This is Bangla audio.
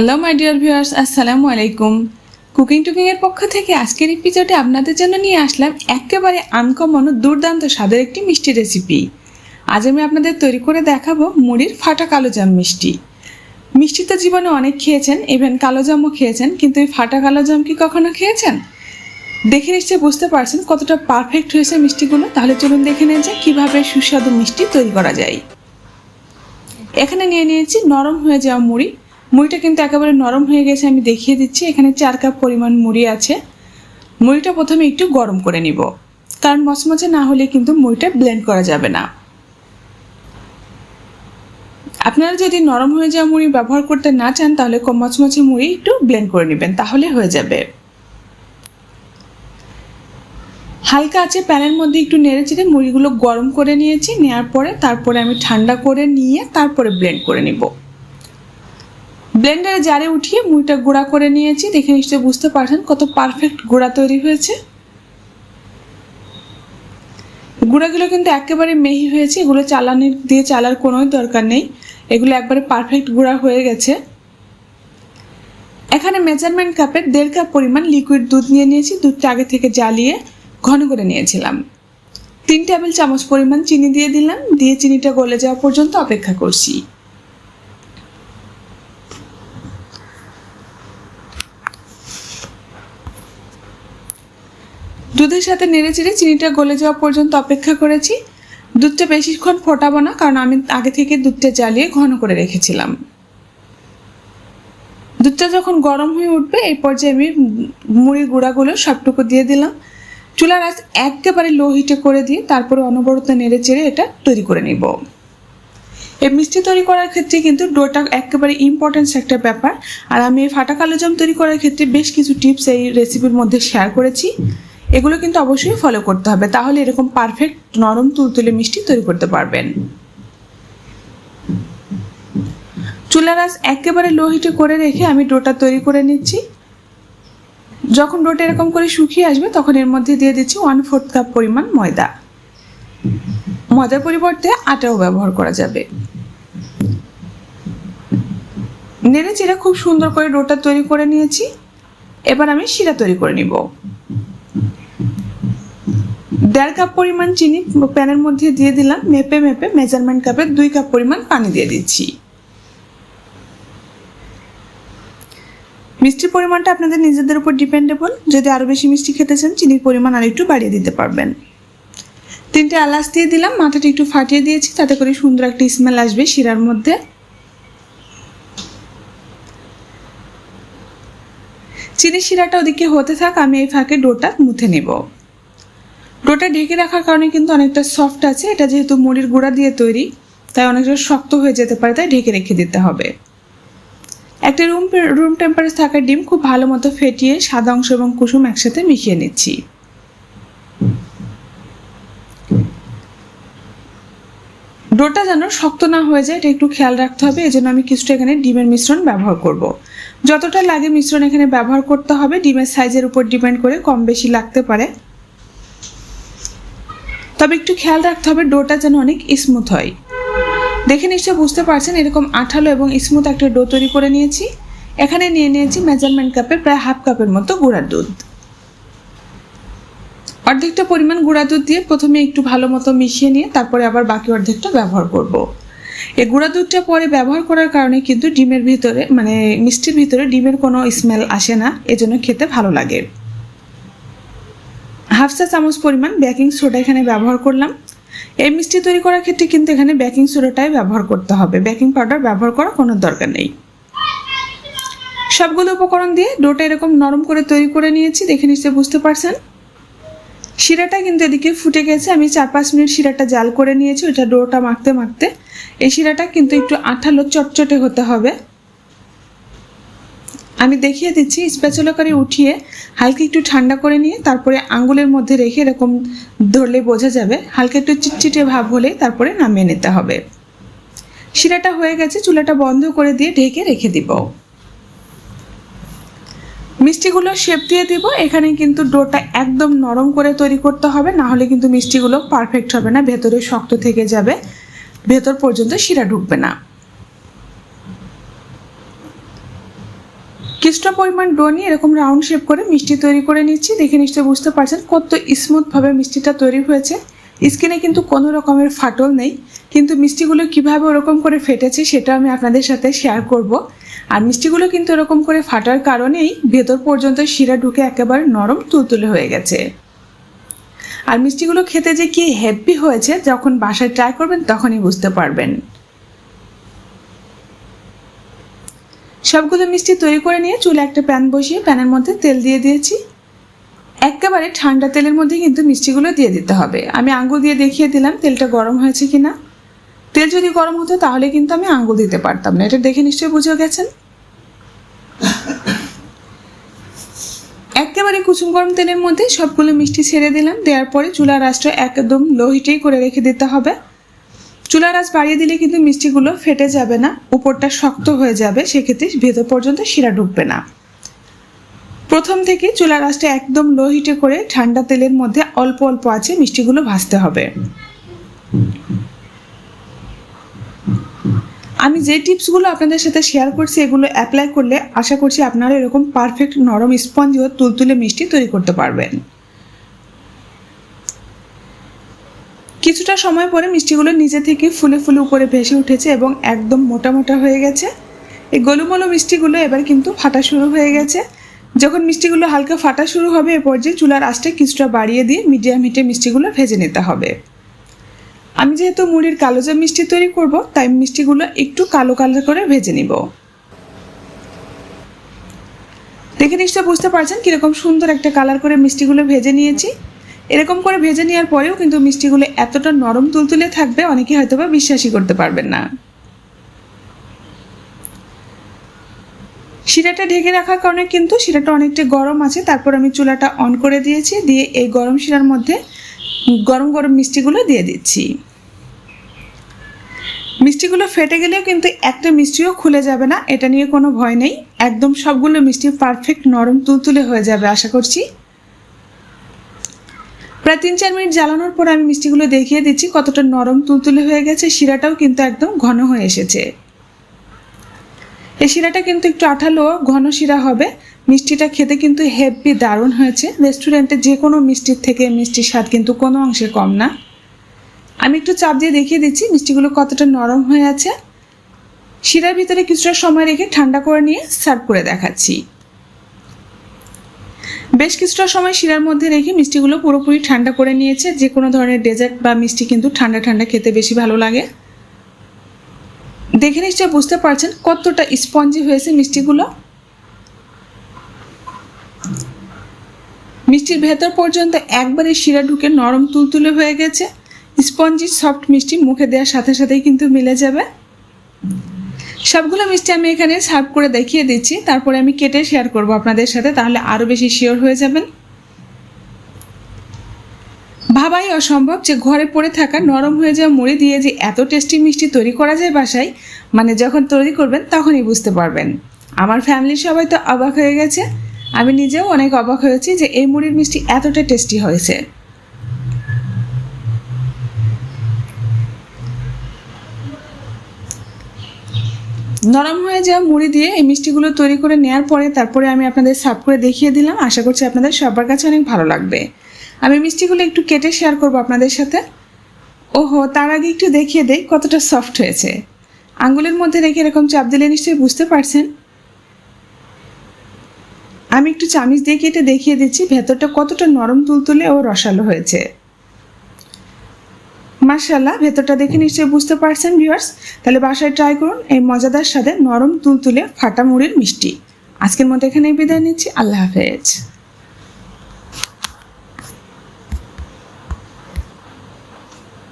হ্যালো মাই ডিয়ার ভিউয়ার্স, আসসালামু আলাইকুম। কুকিং এর পক্ষ থেকে আজকের এপিসোডে আপনাদের জন্য নিয়ে আসলাম একেবারে আনকমন ও দুর্দান্ত স্বাদের একটি মিষ্টি রেসিপি। আজ আমি আপনাদের তৈরি করে দেখাবো মুড়ির ফাটা কালোজাম মিষ্টি। মিষ্টি তো জীবনে অনেক খেয়েছেন, ইভেন কালোজামও খেয়েছেন, কিন্তু এই ফাটা কালোজাম কি কখনো খেয়েছেন? দেখে নিশ্চয়ই বুঝতে পারছেন কতটা পারফেক্ট হয়েছে মিষ্টিগুলো। তাহলে চলুন দেখে নেওয়া যায় কীভাবে সুস্বাদু মিষ্টি তৈরি করা যায়। এখানে নিয়ে নিয়েছি নরম হয়ে যাওয়া মুড়ি। মুড়িটা কিন্তু একেবারে নরম হয়ে গেছে, আমি দেখিয়ে দিচ্ছি। এখানে 4 কাপ পরিমাণ মুড়ি আছে। মুড়িটা প্রথমে একটু গরম করে নিব, কারণ মচমচে না হলে কিন্তু মুড়িটা ব্লেন্ড করা যাবে না। আপনারা যদি নরম হয়ে যাওয়া মুড়ি ব্যবহার করতে না চান, তাহলে মচমচে মুড়ি একটু ব্লেন্ড করে নেবেন, তাহলে হয়ে যাবে। হালকা আছে প্যানের মধ্যে একটু নেড়ে চেড়ে মুড়িগুলো গরম করে নিয়েছি। নেওয়ার পরে তারপরে আমি ঠান্ডা করে নিয়ে তারপরে ব্লেন্ড করে নিব। ব্লেন্ডারে জারে উঠিয়ে মুড়িটা গুঁড়া করে নিয়েছি। দেখে নিশ্চয়ই বুঝতে পারছেন কত পারফেক্ট গুঁড়া তৈরি হয়েছে। গুঁড়াগুলো কিন্তু একেবারে মিহি হয়েছে, এগুলো চালার কোনো দরকার নেই, এগুলো একবারে পারফেক্ট গুঁড়া হয়ে গেছে। এখানে মেজারমেন্ট কাপের 1.5 কাপ পরিমাণ লিকুইড দুধ নিয়ে নিয়েছি। দুধটা আগে থেকে জ্বালিয়ে ঘন করে নিয়েছিলাম। 3 টেবিল চামচ পরিমাণ চিনি দিয়ে দিলাম, দিয়ে চিনিটা গলে যাওয়া পর্যন্ত অপেক্ষা করছি। দুধের সাথে নেড়ে চেড়ে চিনিটা গলে যাওয়া পর্যন্ত অপেক্ষা করেছি। দুধটা বেশিক্ষণ ফোটাবো না, কারণ আমি আগে থেকে দুধটা জ্বালিয়ে ঘন করে রেখেছিলাম। দুধটা যখন গরম হয়ে উঠবে, এই পর্যায়ে আমি মুড়ির গুঁড়াগুলো সবটুকু দিয়ে দিলাম। চুলার আঁচ একেবারে লো হিটে করে দিয়ে তারপরে অনবরত নেড়ে চেড়ে এটা তৈরি করে নিব। এই মিষ্টি তৈরি করার ক্ষেত্রে কিন্তু ডোটা একেবারে ইম্পর্টেন্স একটা ব্যাপার। আর আমি এই ফাটা কালোজাম তৈরি করার ক্ষেত্রে বেশ কিছু টিপস এই রেসিপির মধ্যে শেয়ার করেছি। এগুলো কিন্তু অবশ্যই ফলো করতে হবে, তাহলে এরকম পারফেক্ট নরম তুলতুলে মিষ্টি তৈরি করতে পারবেন। চুলার আঁচ একেবারে লো হিটে করে রেখে আমি ডোটা তৈরি করে নিচ্ছি। যখন ডোটা এরকম করে শুকিয়ে আসবে, তখন এর মধ্যে দিয়ে দিচ্ছি 1/4 কাপ পরিমাণ ময়দা। ময়দার পরিবর্তে আটাও ব্যবহার করা যাবে। নেড়ে চেড়ে খুব সুন্দর করে ডোটা তৈরি করে নিয়েছি। এবার আমি শিরা তৈরি করে নিব। 1.5 কাপ পরিমাণ চিনি প্যানের মধ্যে দিয়ে দিলাম। মেপে মেজারমেন্ট কাপের 2 কাপ পরিমাণ পানি দিয়ে দিচ্ছি। মিষ্টির পরিমাণটা আপনাদের নিজেদের উপর ডিপেন্ডেবল। যদি আরও বেশি মিষ্টি খেতে চান, চিনির পরিমাণ আর একটু বাড়িয়ে দিতে পারবেন। 3টে এলাচ দিয়ে দিলাম, মাথাটা একটু ফাটিয়ে দিয়েছি, তাতে করে সুন্দর একটা স্মেল আসবে শিরার মধ্যে। চিনি শিরাটা ওদিকে হতে থাক, আমি এই ফাঁকে ডোটা মুথে নেব। ডোটা ঢেকে রাখার কারণে কিন্তু অনেকটা সফট আছে। এটা যেহেতু মুড়ির গুঁড়া দিয়ে তৈরি, তাই অনেকটা শক্ত হয়ে যেতে পারে, তাই ঢেকে রেখে দিতে হবে। একটা রুম টেম্পারেচার থাকা ডিম খুব ভালো মতো ফেটিয়ে সাদা অংশ এবং কুসুম একসাথে মিশিয়ে নিচ্ছি। ডোটা যেন শক্ত না হয়ে যায়, এটা একটু খেয়াল রাখতে হবে। এজন্য আমি কিছুটা এখানে ডিমের মিশ্রণ ব্যবহার করব। যতটা লাগে মিশ্রণ এখানে ব্যবহার করতে হবে। ডিমের সাইজের উপর ডিপেন্ড করে কম বেশি লাগতে পারে, তবে একটু খেয়াল রাখতে হবে ডোটা যেন অনেক স্মুথ হয়। দেখে নিশ্চয় বুঝতে পারছেন এরকম আঠালো এবং স্মুথ একটা ডো তৈরি করে নিয়েছি। এখানে নিয়ে নিয়েছি মেজারমেন্ট কাপের প্রায় 1/2 কাপের মতো গুঁড়া দুধ। অর্ধেকটা পরিমাণ গুঁড়া দুধ দিয়ে প্রথমে একটু ভালো মতো মিশিয়ে নিয়ে তারপরে আবার বাকি অর্ধেকটা ব্যবহার করব। এই গুঁড়া দুধটা পরে ব্যবহার করার কারণে কিন্তু ডিমের ভিতরে মিষ্টির ভিতরে ডিমের কোনো স্মেল আসে না, এজন্য খেতে ভালো লাগে। 1/2 চা চামচ পরিমাণ বেকিং সোডা এখানে ব্যবহার করলাম। এই মিষ্টি তৈরি করার ক্ষেত্রে কিন্তু এখানে বেকিং সোডাটাই ব্যবহার করতে হবে, বেকিং পাউডার ব্যবহার করার কোনো দরকার নেই। সবগুলো উপকরণ দিয়ে ডোটা এরকম নরম করে তৈরি করে নিয়েছি। দেখে নিশ্চয়ই বুঝতে পারছেন শিরাটা কিন্তু এদিকে ফুটে গেছে। আমি 4-5 মিনিট শিরাটা জাল করে নিয়েছি। ওটা ডোটা মাখতে এই শিরাটা কিন্তু একটু আঠালো চটচটে হতে হবে। আমি দেখিয়ে দিচ্ছি, স্প্যাচুলা করে উঠিয়ে হালকা একটু ঠান্ডা করে নিয়ে তারপরে আঙ্গুলের মধ্যে রেখে এরকম ধরলে বোঝা যাবে। হালকা একটু চিটচিটে ভাব হলে তারপরে নামিয়ে নিতে হবে। শিরাটা হয়ে গেছে, চুলাটা বন্ধ করে দিয়ে ঢেকে রেখে দিব। মিষ্টিগুলো শেপ দিয়ে দিব। এখানে কিন্তু ডোটা একদম নরম করে তৈরি করতে হবে, না হলে কিন্তু মিষ্টিগুলো পারফেক্ট হবে না, ভেতরে শক্ত থেকে যাবে, ভেতর পর্যন্ত শিরা ঢুকবে না। কিছুটা পরিমাণ ডো নিয়ে এরকম রাউন্ড শেপ করে মিষ্টি তৈরি করে নিচ্ছি। দেখে নিশ্চয়ই বুঝতে পারছেন কত স্মুথভাবে মিষ্টিটা তৈরি হয়েছে। স্কিনে কিন্তু কোনো রকমের ফাটল নেই, কিন্তু মিষ্টিগুলো কিভাবে ওরকম করে ফেটেছে সেটা আমি আপনাদের সাথে শেয়ার করব। আর মিষ্টিগুলো কিন্তু এরকম করে ফাটার কারণেই ভেতর পর্যন্ত শিরা ঢুকে একেবারে নরম তুলতুলে হয়ে গেছে। আর মিষ্টিগুলো খেতে যে কি হেভি হয়েছে, যখন বাসায় ট্রাই করবেন তখনই বুঝতে পারবেন। সবগুলো মিষ্টি তৈরি করে নিয়ে চুলে একটা প্যান বসিয়ে প্যানের মধ্যে তেল দিয়ে দিয়েছি। একেবারে ঠান্ডা তেলের মধ্যে কিন্তু মিষ্টিগুলো দিয়ে দিতে হবে। আমি আঙ্গুল দিয়ে দেখিয়ে দিলাম তেলটা গরম হয়েছে কিনা। তেল যদি গরম হতো তাহলে কিন্তু আমি আঙ্গুল দিতে পারতাম না, এটা দেখে নিশ্চয়ই বুঝে গেছেন। একেবারে কুসুম গরম তেলের মধ্যে সবগুলো মিষ্টি ছেড়ে দিলাম। দেওয়ার পরে চুলার আঁচটা একদম লো হিটেই করে রেখে দিতে হবে। চুলার আঁচ বাড়িয়ে দিলে কিন্তু মিষ্টিগুলো ফেটে যাবে না, উপরটা শক্ত হয়ে যাবে, সেক্ষেত্রে ভেতর পর্যন্ত শিরা ঢুকবে না। প্রথম থেকে চুলার আঁচটা একদম লো হিটে করে ঠান্ডা তেলের মধ্যে অল্প অল্প আছে মিষ্টিগুলো ভাজতে হবে। আমি যে টিপসগুলো আপনাদের সাথে শেয়ার করছি এগুলো অ্যাপ্লাই করলে আশা করছি আপনারা এরকম পারফেক্ট নরম স্পঞ্জি ও তুলতুলে মিষ্টি তৈরি করতে পারবেন। কিছুটা সময় পরে মিষ্টিগুলো নিজে থেকে ফুলে ফুলে উপরে ভেসে উঠেছে এবং একদম মোটা মোটা হয়ে গেছে। এই গোলুমোলো মিষ্টিগুলো এবার কিন্তু ফাটা শুরু হয়ে গেছে। যখন মিষ্টিগুলো হালকা ফাটা শুরু হবে এ পর্যায়ে চুলার আঁচটা কিছুটা বাড়িয়ে দিয়ে মিডিয়াম হিটে মিষ্টিগুলো ভেজে নিতে হবে। আমি যেহেতু মুড়ির কালোজাম মিষ্টি তৈরি করব, তাই মিষ্টিগুলো একটু কালো কালার করে ভেজে নিব। দেখে নিশ্চয় বুঝতে পারছেন কিরকম সুন্দর একটা কালার করে মিষ্টিগুলো ভেজে নিয়েছি। এরকম করে ভেজে নেওয়ার পরেও কিন্তু মিষ্টিগুলো এতটা নরম তুলতুলে থাকবে, অনেকে হয়তো বা বিশ্বাসই করতে পারবেন না। শিরাটা ঢেকে রাখার কারণে কিন্তু শিরাটা অনেকটা গরম আছে। তারপর আমি চুলাটা অন করে দিয়েছি, দিয়ে এই গরম শিরার মধ্যে গরম গরম মিষ্টিগুলো দিয়ে দিচ্ছি। মিষ্টিগুলো ফেটে গেলেও কিন্তু একটা মিষ্টিও খুলে যাবে না, এটা নিয়ে কোনো ভয় নেই। একদম সবগুলো মিষ্টি পারফেক্ট নরম তুলতুলে হয়ে যাবে আশা করছি। প্রায় 3-4 মিনিট জ্বালানোর পর আমি মিষ্টিগুলো দেখিয়ে দিচ্ছি কতটা নরম তুলতুলে হয়ে গেছে। শিরাটাও কিন্তু একদম ঘন হয়ে এসেছে। এই শিরাটা কিন্তু একটু আঠালো ঘন শিরা হবে। মিষ্টিটা খেতে কিন্তু হেভি দারুণ হয়েছে। রেস্টুরেন্টে যে কোনো মিষ্টির থেকে মিষ্টির স্বাদ কিন্তু কোনো অংশে কম না। আমি একটু চাপ দিয়ে দেখিয়ে দিচ্ছি মিষ্টিগুলো কতটা নরম হয়ে আছে। শিরার ভিতরে কিছুটা সময় রেখে ঠান্ডা করে নিয়ে সার্ভ করে দেখাচ্ছি। বেশ কিছুটা সময় শিরার মধ্যে রেখে মিষ্টিগুলো পুরোপুরি ঠান্ডা করে নিয়েছে। যে কোনো ধরনের ডেজার্ট বা মিষ্টি কিন্তু ঠান্ডা ঠান্ডা খেতে বেশি ভালো লাগে। দেখে নিশ্চয়ই বুঝতে পারছেন কতটা স্পঞ্জি হয়েছে মিষ্টিগুলো। মিষ্টির ভেতর পর্যন্ত একবারে শিরা ঢুকে নরম তুলতুলে হয়ে গেছে। স্পঞ্জি সফট মিষ্টি মুখে দেওয়ার সাথে সাথেই কিন্তু মিলে যাবে। সবগুলো মিষ্টি আমি এখানে সার্ভ করে দেখিয়ে দিচ্ছি, তারপরে আমি কেটে শেয়ার করব আপনাদের সাথে, তাহলে আরও বেশি শিওর হয়ে যাবেন। ভাবাই অসম্ভব যে ঘরে পড়ে থাকা নরম হয়ে যাওয়া মুড়ি দিয়ে যে এত টেস্টি মিষ্টি তৈরি করা যায় বাসায়, মানে যখন তৈরি করবেন তখনই বুঝতে পারবেন। আমার ফ্যামিলির সবাই তো অবাক হয়ে গেছে, আমি নিজেও অনেক অবাক হয়েছি যে এই মুড়ির মিষ্টি এতটা টেস্টি হয়েছে। নরম হয়ে যাওয়া মুড়ি দিয়ে এই মিষ্টিগুলো তৈরি করে নেওয়ার পরে তারপরে আমি আপনাদের সার্ভ করে দেখিয়ে দিলাম। আশা করছি আপনাদের সবার কাছে অনেক ভালো লাগবে। আমি মিষ্টিগুলো একটু কেটে শেয়ার করব আপনাদের সাথে। ওহো, তার আগে একটু দেখিয়ে দেই কতটা সফট হয়েছে। আঙ্গুলের মধ্যে রেখে এরকম চাপ দিলে নিশ্চয়ই বুঝতে পারছেন। আমি একটু চামচ দিয়ে কেটে দেখিয়ে দিচ্ছি ভেতরটা কতটা নরম তুলতুলে ও রসালো হয়েছে। মাশাআল্লাহ, ভেতরটা দেখে নিশ্চয়ই বুঝতে পারছেন ভিউয়ার্স। তাহলে বাসায় ট্রাই করুন এই মজাদার স্বাদের নরম তুলতুলে ফাটা মুড়ির মিষ্টি। আজকের মতো এখানেই বিদায় নিচ্ছি। আল্লাহ হাফেজ।